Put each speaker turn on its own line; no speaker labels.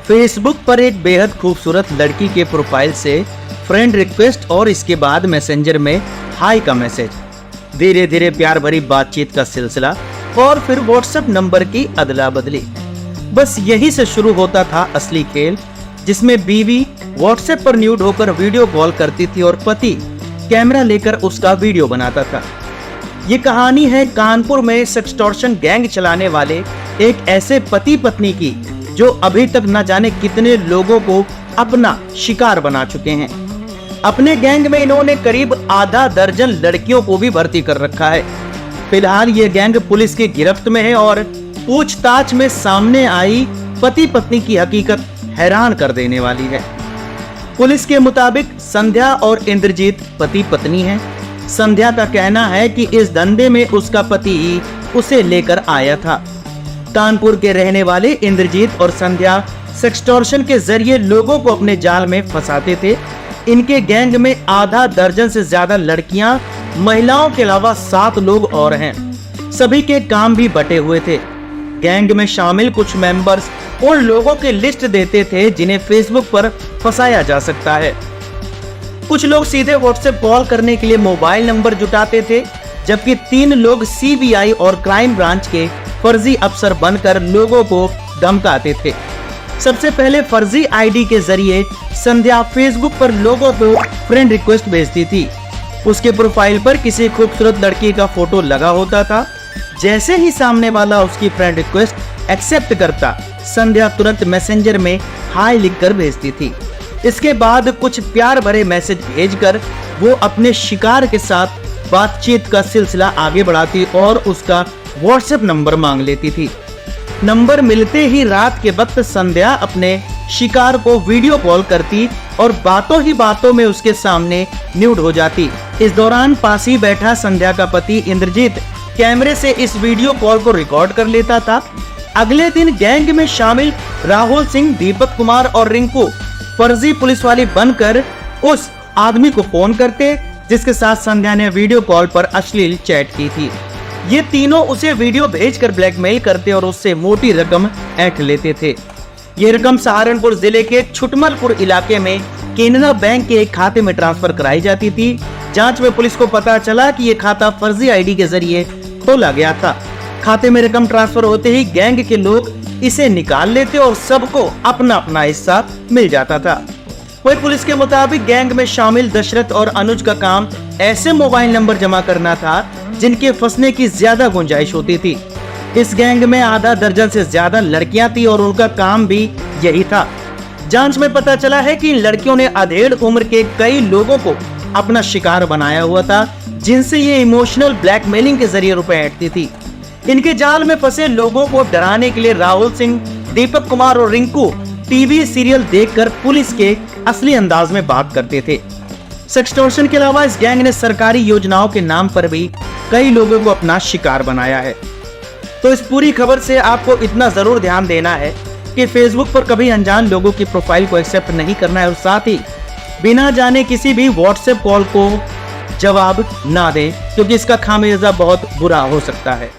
Facebook पर एक बेहद खूबसूरत लड़की के प्रोफाइल से फ्रेंड रिक्वेस्ट और इसके बाद मैसेंजर में हाई का मैसेज, धीरे धीरे प्यार भरी बातचीत का सिलसिला और फिर व्हाट्सएप नंबर की अदला बदली। बस यही से शुरू होता था असली खेल, जिसमें बीवी व्हाट्सएप पर न्यूड होकर वीडियो कॉल करती थी और पति कैमरा लेकर उसका वीडियो बनाता था। ये कहानी है कानपुर में सेक्सटॉर्शन गैंग चलाने वाले एक ऐसे पति पत्नी की, जो अभी तक न जाने कितने लोगों को अपना शिकार बना चुके हैं। अपने गैंग में इन्होंने करीब आधा दर्जन लड़कियों को भी भर्ती कर रखा है। फिलहाल ये गैंग पुलिस की गिरफ्त में है और पूछताछ में सामने आई पति पत्नी की हकीकत हैरान कर देने वाली है। पुलिस के मुताबिक संध्या और इंद्रजीत पति पत्नी हैं। संध्या का कहना है कि इस धंधे में उसका पति ही उसे लेकर आया था। कानपुर के रहने वाले इंद्रजीत और संध्या सेक्सटॉर्शन के जरिए लोगों को अपने जाल में फंसाते थे। इनके गैंग में आधा दर्जन से ज्यादा लड़कियां, महिलाओं के अलावा 7 लोग और हैं। सभी के काम भी बटे हुए थे। गैंग में शामिल कुछ मेंबर्स उन लोगों की लिस्ट देते थे जिन्हें फेसबुक पर फंसाया जा सकता है। कुछ लोग सीधे व्हाट्सएप कॉल करने के लिए मोबाइल नंबर जुटाते थे, जबकि 3 लोग सीबीआई और क्राइम ब्रांच के फर्जी अफसर बनकर लोगों को धमकाते थे। सबसे पहले फर्जी आईडी के जरिए संध्या फेसबुक पर लोगों को फ्रेंड रिक्वेस्ट भेजती थी। उसके प्रोफाइल पर किसी खूबसूरत लड़की का फोटो लगा होता था। जैसे ही सामने वाला उसकी फ्रेंड रिक्वेस्ट एक्सेप्ट करता, संध्या तुरंत मैसेंजर में हाय लिखकर भेजती थी। इसके बाद कुछ प्यार भरे मैसेज भेजकर वो अपने शिकार के साथ बातचीत का सिलसिला आगे बढ़ाती और उसका व्हाट्सएप नंबर मांग लेती थी। नंबर मिलते ही रात के वक्त संध्या अपने शिकार को वीडियो कॉल करती और बातों ही बातों में उसके सामने न्यूड हो जाती। इस दौरान पास ही बैठा संध्या का पति इंद्रजीत कैमरे से इस वीडियो कॉल को रिकॉर्ड कर लेता था। अगले दिन गैंग में शामिल राहुल सिंह, दीपक कुमार और रिंकू फर्जी पुलिस वाले बनकर उस आदमी को फोन करते जिसके साथ संध्या ने वीडियो कॉल पर अश्लील चैट की थी। ये तीनों उसे वीडियो भेजकर ब्लैकमेल करते और उससे मोटी रकम ऐंठ लेते थे। ये रकम सहारनपुर जिले के छुटमलपुर इलाके में केनरा बैंक के एक खाते में ट्रांसफर कराई जाती थी। जांच में पुलिस को पता चला कि ये खाता फर्जी आईडी के जरिए खोला गया था। खाते में रकम ट्रांसफर होते ही गैंग के लोग इसे निकाल लेते और सबको अपना अपना हिस्सा मिल जाता था। वही पुलिस के मुताबिक गैंग में शामिल दशरथ और अनुज का काम ऐसे मोबाइल नंबर जमा करना था जिनके फंसने की ज्यादा गुंजाइश होती थी। इस गैंग में आधा दर्जन से ज्यादा लड़कियां थी और उनका काम भी यही था। जांच में पता चला है कि इन लड़कियों ने अधेड़ उम्र के कई लोगों को अपना शिकार बनाया हुआ था, जिनसे ये इमोशनल ब्लैकमेलिंग के जरिए रुपए ऐंठती थी। इनके जाल में फंसे लोगों को डराने के लिए राहुल सिंह, दीपक कुमार और रिंकू टीवी सीरियल देखकर पुलिस के असली अंदाज में बात करते थे। सेक्सटॉर्शन के अलावा इस गैंग ने सरकारी योजनाओं के नाम पर भी कई लोगों को अपना शिकार बनाया है। तो इस पूरी खबर से आपको इतना जरूर ध्यान देना है कि फेसबुक पर कभी अनजान लोगों की प्रोफाइल को एक्सेप्ट नहीं करना है और साथ ही बिना जाने किसी भी व्हाट्सएप कॉल को जवाब ना दें, क्योंकि इसका खामियाजा बहुत बुरा हो सकता है।